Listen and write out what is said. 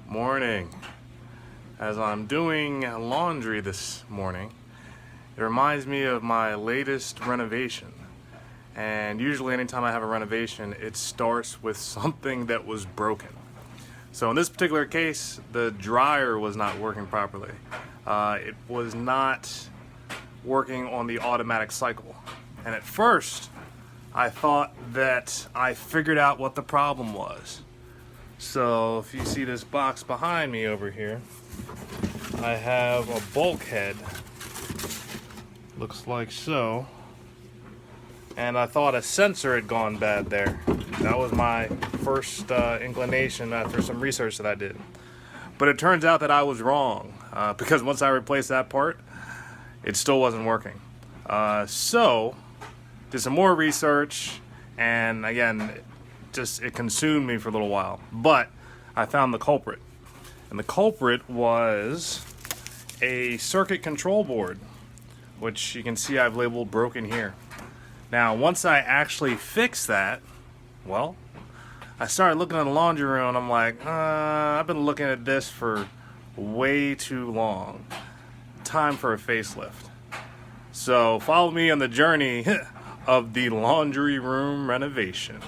Morning. As I'm doing laundry this morning, it reminds me of my latest renovation. And usually anytime I have a renovation, it starts with something that was broken. So in this particular case, the dryer was not working properly. It was not working on the automatic cycle. And at first, I thought that I figured out what the problem was. So if you see this box behind me over here, I have a bulkhead. Looks like so. And I thought a sensor had gone bad there. That was my first inclination after some research that I did. But it turns out that I was wrong, because once I replaced that part, it still wasn't working. So, did some more research, and again, it consumed me for a little while. But I found the culprit. And the culprit was a circuit control board, which you can see I've labeled broken here. Now, once I actually fixed that, well, I started looking at the laundry room and I'm like, I've been looking at this for way too long. Time for a facelift. So follow me on the journey of the laundry room renovation.